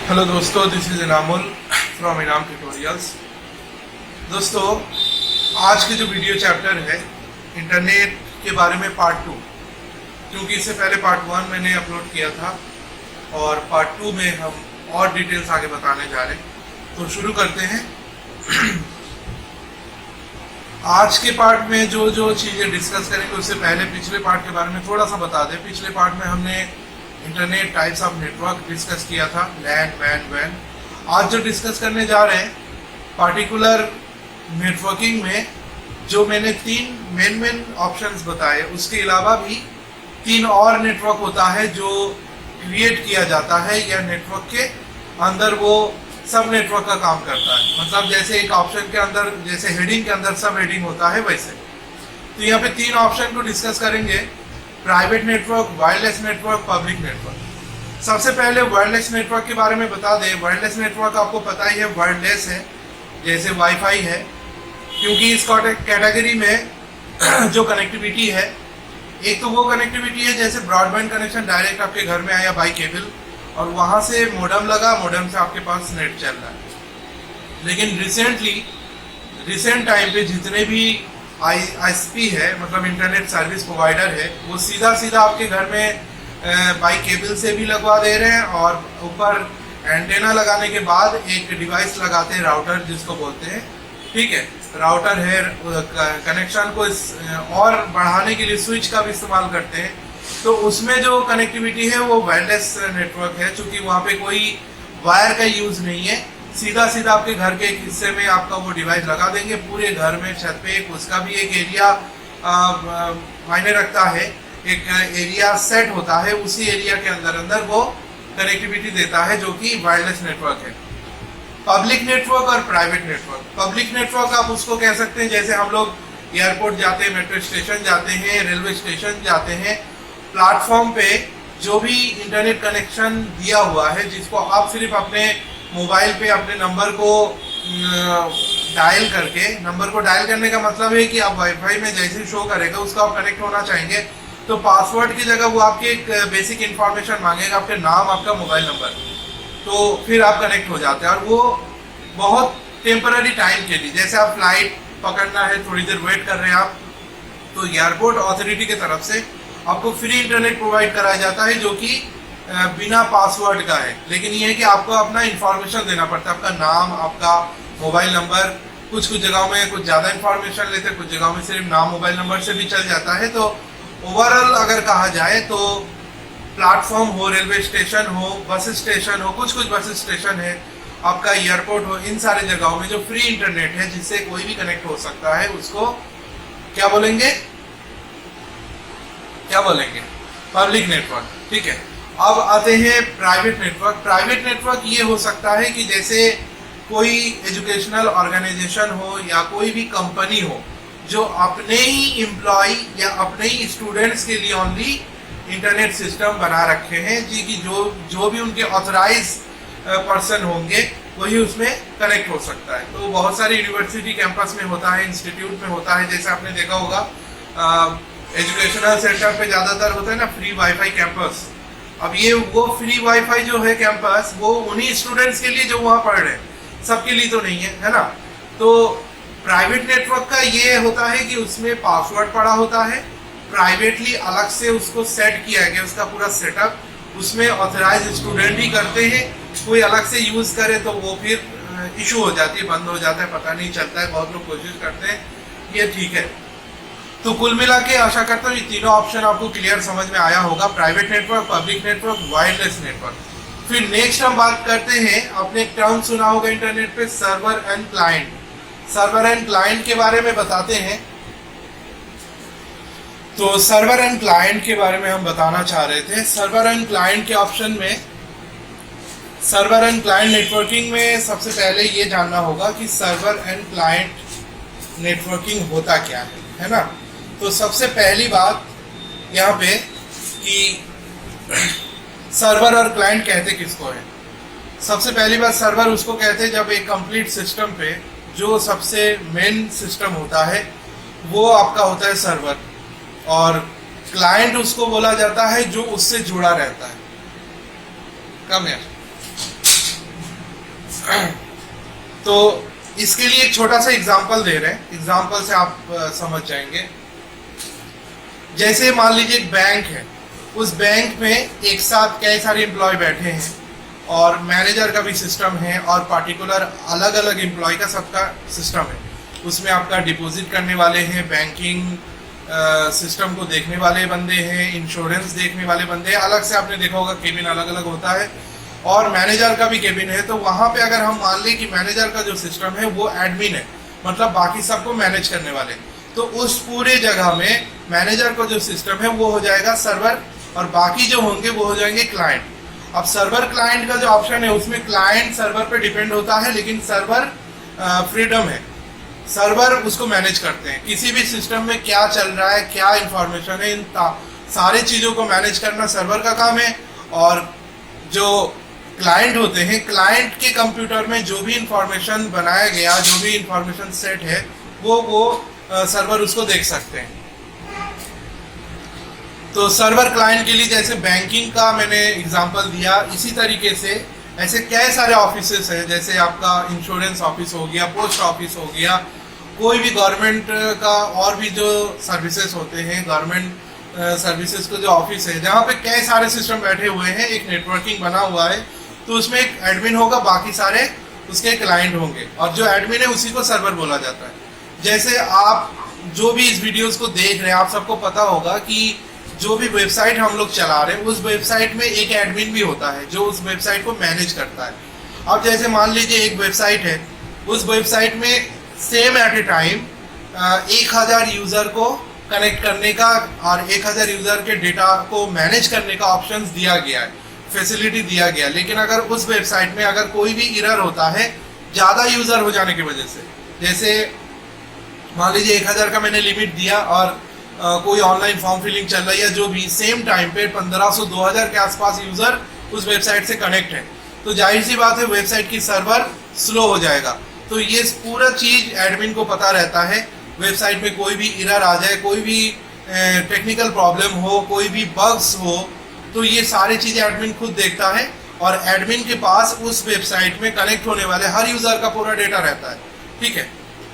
Hello दोस्तों, this is Inamul from इनाम tutorials. दोस्तों, आज के जो वीडियो चैप्टर है इंटरनेट के बारे में पार्ट 2, क्योंकि इससे पहले पार्ट 1 मैंने अपलोड किया था और पार्ट 2 में हम और डिटेल्स आगे बताने जा रहे हैं। तो शुरू करते हैं। आज के पार्ट में जो जो चीज़ें डिस्कस करेंगे उससे पहले पिछले पार्ट के बारे में थोड़ा सा बता दें। पिछले पार्ट में हमने internet types of network discuss किया था, लैन, वैन, वैन। आज जो डिस्कस करने जा रहे हैं पार्टिकुलर नेटवर्किंग में जो मैंने 3 मेन ऑप्शंस बताए, उसके अलावा भी 3 और नेटवर्क होता है जो क्रिएट किया जाता है या नेटवर्क के अंदर वो सब नेटवर्क का काम करता है। मतलब जैसे एक ऑप्शन के अंदर जैसे हेडिंग के अंदर सब हेडिंग होता है वैसे। तो यहाँ पे 3 ऑप्शन को डिस्कस करेंगे, private network, wireless network, public network. सबसे पहले वायरलेस नेटवर्क के बारे में बता दें। वायरलेस नेटवर्क आपको पता ही है वायरलेस है, जैसे वाईफाई है, क्योंकि इस कैटेगरी में जो कनेक्टिविटी है, एक तो वो कनेक्टिविटी है जैसे ब्रॉडबैंड कनेक्शन डायरेक्ट आपके घर में आया बाई केबल और वहाँ से मोडम लगा, मोडम से आपके पास नेट चल रहा है। लेकिन रिसेंट टाइम पे जितने भी ISP है, मतलब इंटरनेट सर्विस प्रोवाइडर है, वो सीधा आपके घर में बाई केबल से भी लगवा दे रहे हैं और ऊपर एंटेना लगाने के बाद एक डिवाइस लगाते हैं, राउटर जिसको बोलते हैं। ठीक है, राउटर है, कनेक्शन को और बढ़ाने के लिए स्विच का भी इस्तेमाल करते हैं। तो उसमें जो कनेक्टिविटी है वो वायरलेस नेटवर्क है, क्योंकि वहाँ पे कोई वायर का यूज़ नहीं है। सीधा आपके घर के एक हिस्से में आपका वो डिवाइस लगा देंगे, पूरे घर में छत पे उसका भी एक एरिया मायने रखता है, एक एरिया सेट होता है, उसी एरिया के अंदर वो कनेक्टिविटी देता है, जो कि वायरलेस नेटवर्क है। पब्लिक नेटवर्क और प्राइवेट नेटवर्क। पब्लिक नेटवर्क आप उसको कह सकते हैं जैसे हम लोग एयरपोर्ट जाते हैं, मेट्रो स्टेशन जाते हैं, रेलवे स्टेशन जाते हैं, प्लेटफॉर्म पे जो भी इंटरनेट कनेक्शन दिया हुआ है, जिसको आप सिर्फ अपने मोबाइल पे अपने नंबर को डायल करने का मतलब है कि आप वाईफाई में जैसे शो करेगा उसका आप कनेक्ट होना चाहेंगे, तो पासवर्ड की जगह वो आपके एक बेसिक इन्फॉर्मेशन मांगेगा, आपके नाम, आपका मोबाइल नंबर, तो फिर आप कनेक्ट हो जाते हैं। और वो बहुत टेम्पररी टाइम के लिए, जैसे आप फ्लाइट पकड़ना है, थोड़ी देर वेट कर रहे हैं आप, तो एयरपोर्ट अथॉरिटी की तरफ से आपको फ्री इंटरनेट प्रोवाइड कराया जाता है, जो कि बिना पासवर्ड का है। लेकिन ये है कि आपको अपना इंफॉर्मेशन देना पड़ता है, आपका नाम, आपका मोबाइल नंबर। कुछ जगहों में कुछ ज़्यादा इंफॉर्मेशन लेते हैं, कुछ जगहों में सिर्फ नाम, मोबाइल नंबर से भी चल जाता है। तो ओवरऑल अगर कहा जाए तो प्लेटफॉर्म हो, रेलवे स्टेशन हो, बस स्टेशन हो, कुछ बस स्टेशन है, आपका एयरपोर्ट हो, इन सारे जगहों में जो फ्री इंटरनेट है जिससे कोई भी कनेक्ट हो सकता है, उसको क्या बोलेंगे? Public network. ठीक है, अब आते हैं प्राइवेट नेटवर्क। प्राइवेट नेटवर्क ये हो सकता है कि जैसे कोई एजुकेशनल ऑर्गेनाइजेशन हो या कोई भी कंपनी हो जो अपने ही एम्प्लॉय या अपने ही स्टूडेंट्स के लिए ओनली इंटरनेट सिस्टम बना रखे हैं, जी कि जो भी उनके ऑथराइज पर्सन होंगे वही उसमें कनेक्ट हो सकता है। तो बहुत सारे यूनिवर्सिटी कैंपस में होता है, इंस्टीट्यूट में होता है, जैसे आपने देखा होगा एजुकेशनल सेंटर पे ज़्यादातर होता है ना फ्री वाईफाई कैंपस। अब ये वो फ्री वाईफाई जो है कैंपस, वो उन्हीं स्टूडेंट्स के लिए जो वहाँ पढ़ रहे हैं, सबके लिए तो नहीं है ना। तो प्राइवेट नेटवर्क का ये होता है कि उसमें पासवर्ड पड़ा होता है, प्राइवेटली अलग से उसको सेट किया गया, उसका पूरा सेटअप उसमें ऑथराइज स्टूडेंट ही करते हैं। कोई अलग से यूज़ करे तो वो फिर इशू हो जाती है, बंद हो जाता है, पता नहीं चलता है, बहुत लोग कोशिश करते हैं, ये ठीक है। तो कुल मिला के आशा करता हूँ ये तीनों ऑप्शन आपको क्लियर समझ में आया होगा, private network, public network, wireless network. फिर नेक्स्ट हम बात करते हैं, आपने एक टर्म सुना होगा इंटरनेट पे, server and client. Server and client के बारे में बताते हैं। तो सर्वर एंड क्लाइंट के बारे में हम बताना चाह रहे थे। सर्वर एंड क्लाइंट के ऑप्शन में, सर्वर एंड क्लाइंट नेटवर्किंग में सबसे पहले ये जानना होगा कि सर्वर एंड क्लाइंट नेटवर्किंग होता क्या है ना। तो सबसे पहली बात यहाँ पे कि सर्वर और क्लाइंट कहते किसको है। सबसे पहली बात, सर्वर उसको कहते हैं जब एक कंप्लीट सिस्टम पे जो सबसे मेन सिस्टम होता है वो आपका होता है सर्वर, और क्लाइंट उसको बोला जाता है जो उससे जुड़ा रहता है। कम यार तो इसके लिए एक छोटा सा एग्जांपल दे रहे हैं, एग्जांपल से आप समझ जाएंगे। जैसे मान लीजिए एक बैंक है, उस बैंक में एक साथ कई सारे एम्प्लॉय बैठे हैं और मैनेजर का भी सिस्टम है और पार्टिकुलर अलग अलग एम्प्लॉय का सबका सिस्टम है। उसमें आपका डिपॉजिट करने वाले हैं, बैंकिंग सिस्टम को देखने वाले बंदे हैं, इंश्योरेंस देखने वाले बंदे हैं, अलग से आपने देखा होगा केबिन अलग अलग होता है, और मैनेजर का भी केबिन है। तो वहाँ पे अगर हम मान लें कि मैनेजर का जो सिस्टम है वो एडमिन है, मतलब बाकी सबको मैनेज करने वाले, तो उस पूरे जगह में मैनेजर का जो सिस्टम है वो हो जाएगा सर्वर, और बाकी जो होंगे वो हो जाएंगे क्लाइंट। अब सर्वर क्लाइंट का जो ऑप्शन है उसमें क्लाइंट सर्वर पे डिपेंड होता है, लेकिन सर्वर फ्रीडम है, सर्वर उसको मैनेज करते हैं। किसी भी सिस्टम में क्या चल रहा है, क्या इंफॉर्मेशन है, इन सारे चीज़ों को मैनेज करना सर्वर का काम है। और जो क्लाइंट होते हैं, क्लाइंट के कंप्यूटर में जो भी इंफॉर्मेशन बनाया गया, जो भी इंफॉर्मेशन सेट है, वो सर्वर उसको देख सकते हैं। तो सर्वर क्लाइंट के लिए जैसे बैंकिंग का मैंने एग्जांपल दिया, इसी तरीके से ऐसे कई सारे ऑफिसेस हैं, जैसे आपका इंश्योरेंस ऑफिस हो गया, पोस्ट ऑफिस हो गया, कोई भी गवर्नमेंट का और भी जो सर्विसेज होते हैं, गवर्नमेंट सर्विसेज का जो ऑफिस है, जहाँ पे कई सारे सिस्टम बैठे हुए हैं, एक नेटवर्किंग बना हुआ है, तो उसमें एक एडमिन होगा, बाकी सारे उसके क्लाइंट होंगे, और जो एडमिन है उसी को सर्वर बोला जाता है। जैसे आप जो भी इस वीडियोस को देख रहे हैं, आप सबको पता होगा कि जो भी वेबसाइट हम लोग चला रहे हैं, उस वेबसाइट में एक एडमिन भी होता है जो उस वेबसाइट को मैनेज करता है। अब जैसे मान लीजिए एक वेबसाइट है, उस वेबसाइट में same at a time 1000 user को कनेक्ट करने का और 1000 यूज़र के डेटा को मैनेज करने का ऑप्शन दिया गया है, फैसिलिटी दिया गया। लेकिन अगर उस वेबसाइट में अगर कोई भी एरर होता है ज़्यादा यूज़र हो जाने की वजह से, जैसे मान लीजिए 1000 का मैंने लिमिट दिया और कोई ऑनलाइन फॉर्म फिलिंग चल रही है, जो भी सेम टाइम पे 1500-2000 के आसपास यूज़र उस वेबसाइट से कनेक्ट है, तो जाहिर सी बात है वेबसाइट की सर्वर स्लो हो जाएगा। तो ये पूरा चीज़ एडमिन को पता रहता है। वेबसाइट में कोई भी एरर आ जाए, कोई भी टेक्निकल प्रॉब्लम हो, कोई भी बग्स हो, तो ये सारी चीज़ें एडमिन खुद देखता है, और एडमिन के पास उस वेबसाइट में कनेक्ट होने वाले हर यूज़र का पूरा डेटा रहता है। ठीक है,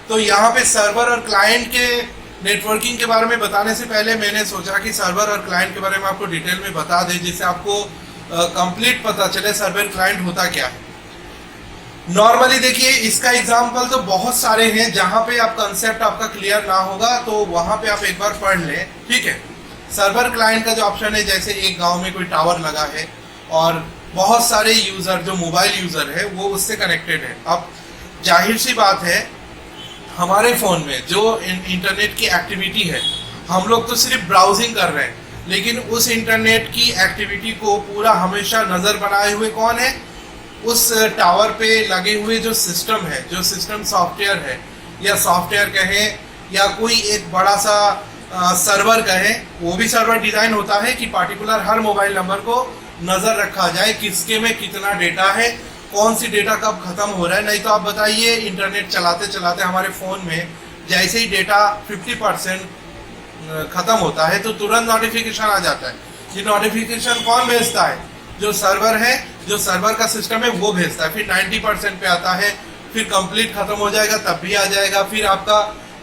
तो यहाँ पे सर्वर और क्लाइंट के नेटवर्किंग के बारे में बताने से पहले मैंने सोचा कि सर्वर और क्लाइंट के बारे में आपको डिटेल में बता दें, जिससे आपको कंप्लीट पता चले सर्वर क्लाइंट होता क्या है। नॉर्मली देखिए, इसका एग्जांपल तो बहुत सारे हैं, जहाँ पे आप कंसेप्ट आपका क्लियर ना होगा तो वहाँ पे आप एक बार पढ़ लें। ठीक है, सर्वर क्लाइंट का जो ऑप्शन है, जैसे एक गाँव में कोई टावर लगा है और बहुत सारे यूज़र जो मोबाइल यूज़र है वो उससे कनेक्टेड है। अब जाहिर सी बात है, हमारे फ़ोन में जो इंटरनेट की एक्टिविटी है, हम लोग तो सिर्फ ब्राउजिंग कर रहे हैं, लेकिन उस इंटरनेट की एक्टिविटी को पूरा हमेशा नज़र बनाए हुए कौन है? उस टावर पे लगे हुए जो सिस्टम है, जो सिस्टम सॉफ्टवेयर है, या सॉफ्टवेयर कहें या कोई एक बड़ा सा सर्वर कहें, वो भी सर्वर डिज़ाइन होता है कि पार्टिकुलर हर मोबाइल नंबर को नज़र रखा जाए, किसके में कितना डेटा है, कौन सी डेटा कब ख़त्म हो रहा है। नहीं तो आप बताइए, इंटरनेट चलाते चलाते हमारे फ़ोन में जैसे ही डेटा 50% ख़त्म होता है तो तुरंत नोटिफिकेशन आ जाता है। ये नोटिफिकेशन कौन भेजता है? जो सर्वर है, जो सर्वर का सिस्टम है वो भेजता है। फिर 90% पे आता है, फिर कंप्लीट ख़त्म हो जाएगा तब भी आ जाएगा, फिर आपका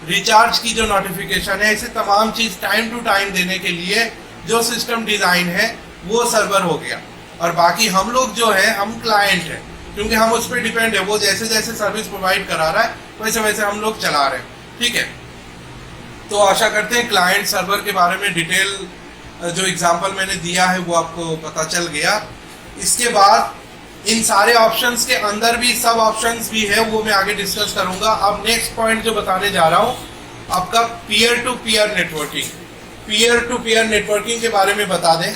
रिचार्ज की जो नोटिफिकेशन है, ऐसे तमाम चीज़ टाइम टू टाइम देने के लिए जो सिस्टम डिज़ाइन है वो सर्वर हो गया। और बाकी हम लोग जो है, हम क्लाइंट हैं, क्योंकि हम उस पर डिपेंड है। वो जैसे जैसे सर्विस प्रोवाइड करा रहा है वैसे वैसे हम लोग चला रहे हैं। ठीक है, तो आशा करते हैं क्लाइंट सर्वर के बारे में डिटेल जो एग्जांपल मैंने दिया है वो आपको पता चल गया। इसके बाद इन सारे ऑप्शंस के अंदर भी सब ऑप्शंस भी है, वो मैं आगे डिस्कस करूंगा। अब नेक्स्ट पॉइंट जो बताने जा रहा हूँ आपका peer to peer networking. Peer to peer networking के बारे में बता दें।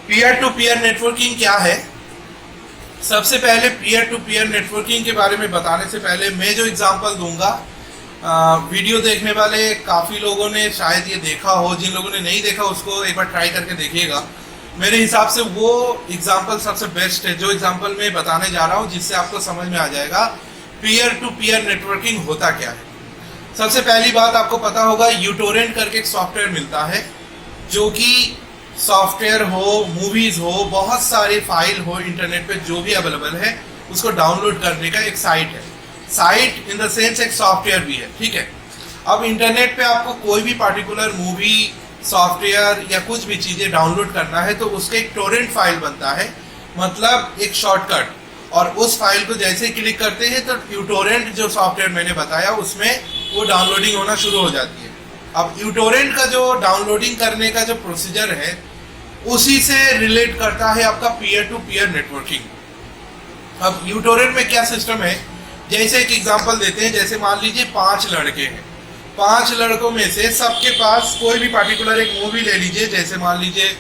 पीयर टू पीयर नेटवर्किंग क्या है? सबसे पहले पीयर टू पीयर नेटवर्किंग के बारे में बताने से पहले मैं जो एग्जांपल दूंगा, वीडियो देखने वाले काफ़ी लोगों ने शायद ये देखा हो, जिन लोगों ने नहीं देखा उसको एक बार ट्राई करके देखिएगा। मेरे हिसाब से वो एग्जांपल सबसे बेस्ट है जो एग्जांपल मैं बताने जा रहा हूँ, जिससे आपको समझ में आ जाएगा पीयर टू पीयर नेटवर्किंग होता क्या है। सबसे पहली बात आपको पता होगा, यूटोरेंट करके एक सॉफ्टवेयर मिलता है, जो कि सॉफ्टवेयर हो, मूवीज़ हो, बहुत सारी फाइल हो इंटरनेट पे जो भी अवेलेबल है, उसको डाउनलोड करने का एक साइट है। साइट इन द सेंस एक सॉफ्टवेयर भी है, ठीक है। अब इंटरनेट पे आपको कोई भी पार्टिकुलर मूवी, सॉफ्टवेयर या कुछ भी चीज़ें डाउनलोड करना है तो उसका एक टोरेंट फाइल बनता है, मतलब एक शॉर्टकट, और उस फाइल को जैसे क्लिक करते हैं तो यूटोरेंट जो सॉफ्टवेयर मैंने बताया उसमें वो डाउनलोडिंग होना शुरू हो जाती है। अब यूटोरेंट का जो डाउनलोडिंग करने का जो प्रोसीजर है उसी से रिलेट करता है आपका पीयर टू पीयर नेटवर्किंग। अब यूटोरेंट में क्या सिस्टम है, जैसे एक एग्जांपल देते हैं, जैसे मान लीजिए 5 लड़के हैं, 5 लड़कों में से सबके पास कोई भी पार्टिकुलर एक मूवी ले लीजिए, जैसे मान लीजिए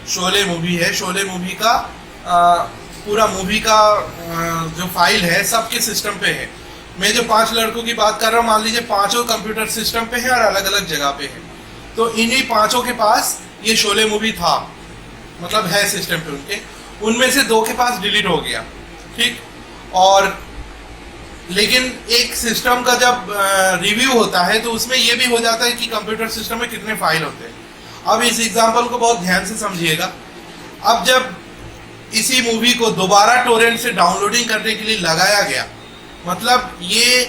शोले मूवी है, शोले मूवी का पूरा मूवी का जो फाइल है सबके सिस्टम पे है। मैं जो 5 लड़कों की बात कर रहा हूँ, मान लीजिए पांचों कंप्यूटर सिस्टम पे है और अलग अलग जगह पे है, तो इन्हीं पांचों के पास ये शोले मूवी था, मतलब है सिस्टम पे उनके, उनमें से 2 के पास डिलीट हो गया, ठीक। और लेकिन एक सिस्टम का जब रिव्यू होता है तो उसमें यह भी हो जाता है कि कंप्यूटर सिस्टम में कितने फाइल होते हैं। अब इस एग्जांपल को बहुत ध्यान से समझिएगा। अब जब इसी मूवी को दोबारा टोरेंट से डाउनलोडिंग करने के लिए लगाया गया, मतलब ये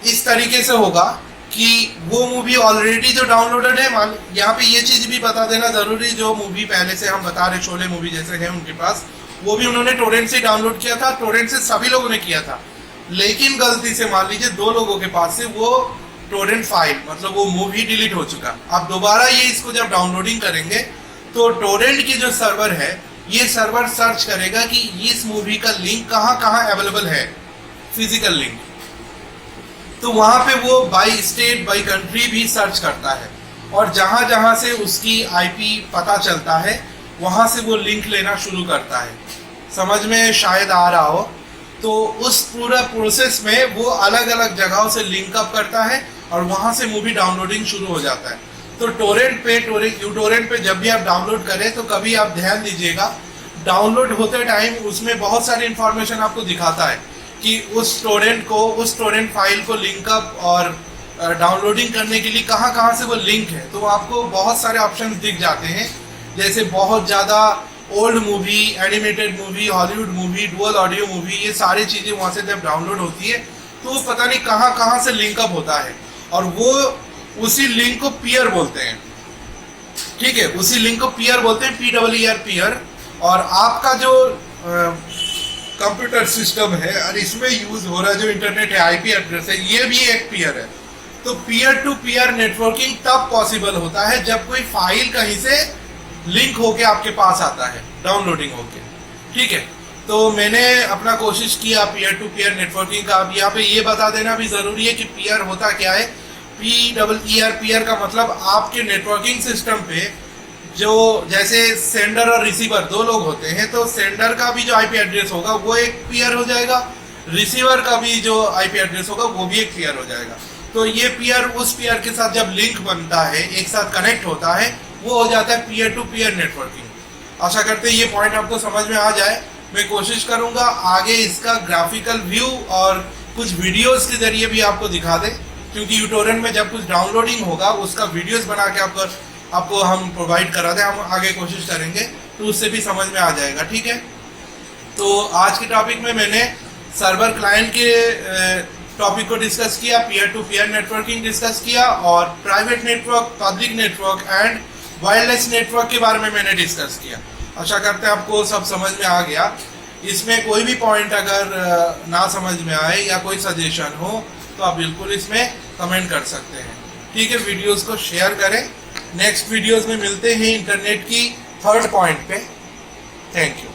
इस तरीके से होगा कि वो मूवी ऑलरेडी जो डाउनलोडेड है, मान यहाँ पे ये चीज़ भी बता देना ज़रूरी, जो मूवी पहले से हम बता रहे शोले मूवी जैसे है उनके पास, वो भी उन्होंने टोरेंट से डाउनलोड किया था, टोरेंट से सभी लोगों ने किया था, लेकिन गलती से मान लीजिए 2 लोगों के पास से वो टोरेंट फाइल, मतलब वो मूवी डिलीट हो चुका। अब दोबारा ये इसको जब डाउनलोडिंग करेंगे तो टोरेंट की जो सर्वर है, ये सर्वर सर्च करेगा कि इस मूवी का लिंक कहाँ कहाँ अवेलेबल है, फिजिकल लिंक, तो वहाँ पे वो बाई स्टेट बाई कंट्री भी सर्च करता है, और जहाँ जहाँ से उसकी आईपी पता चलता है वहाँ से वो लिंक लेना शुरू करता है। समझ में शायद आ रहा हो। तो उस पूरा प्रोसेस में वो अलग अलग जगहों से लिंक अप करता है और वहाँ से मूवी डाउनलोडिंग शुरू हो जाता है। तो टोरेंट पे यूटोरेंट पे जब भी आप डाउनलोड करें तो कभी आप ध्यान दीजिएगा, डाउनलोड होते टाइम उसमें बहुत सारी इंफॉर्मेशन आपको दिखाता है कि उस टोरेंट फाइल को लिंक अप और डाउनलोडिंग करने के लिए कहाँ कहाँ से वो लिंक है। तो आपको बहुत सारे ऑप्शन दिख जाते हैं, जैसे बहुत ज़्यादा old movie, animated movie, Hollywood movie, dual audio movie, ये सारी चीज़ें वहाँ से जब डाउनलोड होती है तो पता नहीं कहाँ कहाँ से लिंक अप होता है, और वो उसी लिंक को पीयर बोलते हैं, ठीक है, उसी लिंक को पीयर बोलते हैं, PEER पीयर। और आपका जो कंप्यूटर सिस्टम है और इसमें यूज हो रहा है जो इंटरनेट है, आईपी एड्रेस है, ये भी एक पीयर है। तो पीयर टू पीयर नेटवर्किंग तब पॉसिबल होता है जब कोई फाइल कहीं से लिंक होके आपके पास आता है, डाउनलोडिंग होके, ठीक है। तो मैंने अपना कोशिश किया पीयर टू पीयर नेटवर्किंग का। अब यहाँ पे ये बता देना भी जरूरी है कि पीयर होता क्या है। PEER पीयर का मतलब आपके नेटवर्किंग सिस्टम पे जो, जैसे सेंडर और रिसीवर 2 लोग होते हैं, तो सेंडर का भी जो आईपी एड्रेस होगा वो एक पीयर हो जाएगा, रिसीवर का भी जो आईपी एड्रेस होगा वो भी एक पीयर हो जाएगा। तो ये पीयर उस पीयर के साथ जब लिंक बनता है, एक साथ कनेक्ट होता है, वो हो जाता है पीयर टू पीयर नेटवर्किंग। आशा करते हैं ये पॉइंट आपको समझ में आ जाए। मैं कोशिश करूंगा आगे इसका ग्राफिकल व्यू और कुछ वीडियोस के जरिए भी आपको दिखा दें, क्योंकि यूटोरेंट में जब कुछ डाउनलोडिंग होगा उसका वीडियोस बना के आपको हम प्रोवाइड करा दें, हम आगे कोशिश करेंगे तो उससे भी समझ में आ जाएगा, ठीक है। तो आज के टॉपिक में मैंने सर्वर क्लाइंट के टॉपिक को डिस्कस किया, peer to peer networking discuss किया, और private network, public network and wireless network के बारे में मैंने डिस्कस किया। आशा करते हैं आपको सब समझ में आ गया। इसमें कोई भी पॉइंट अगर ना समझ में आए या कोई सजेशन हो तो आप बिल्कुल इसमें कमेंट कर सकते हैं, ठीक है। वीडियोस को शेयर करें। नेक्स्ट वीडियोस में मिलते हैं इंटरनेट की 3rd पॉइंट पे। Thank you.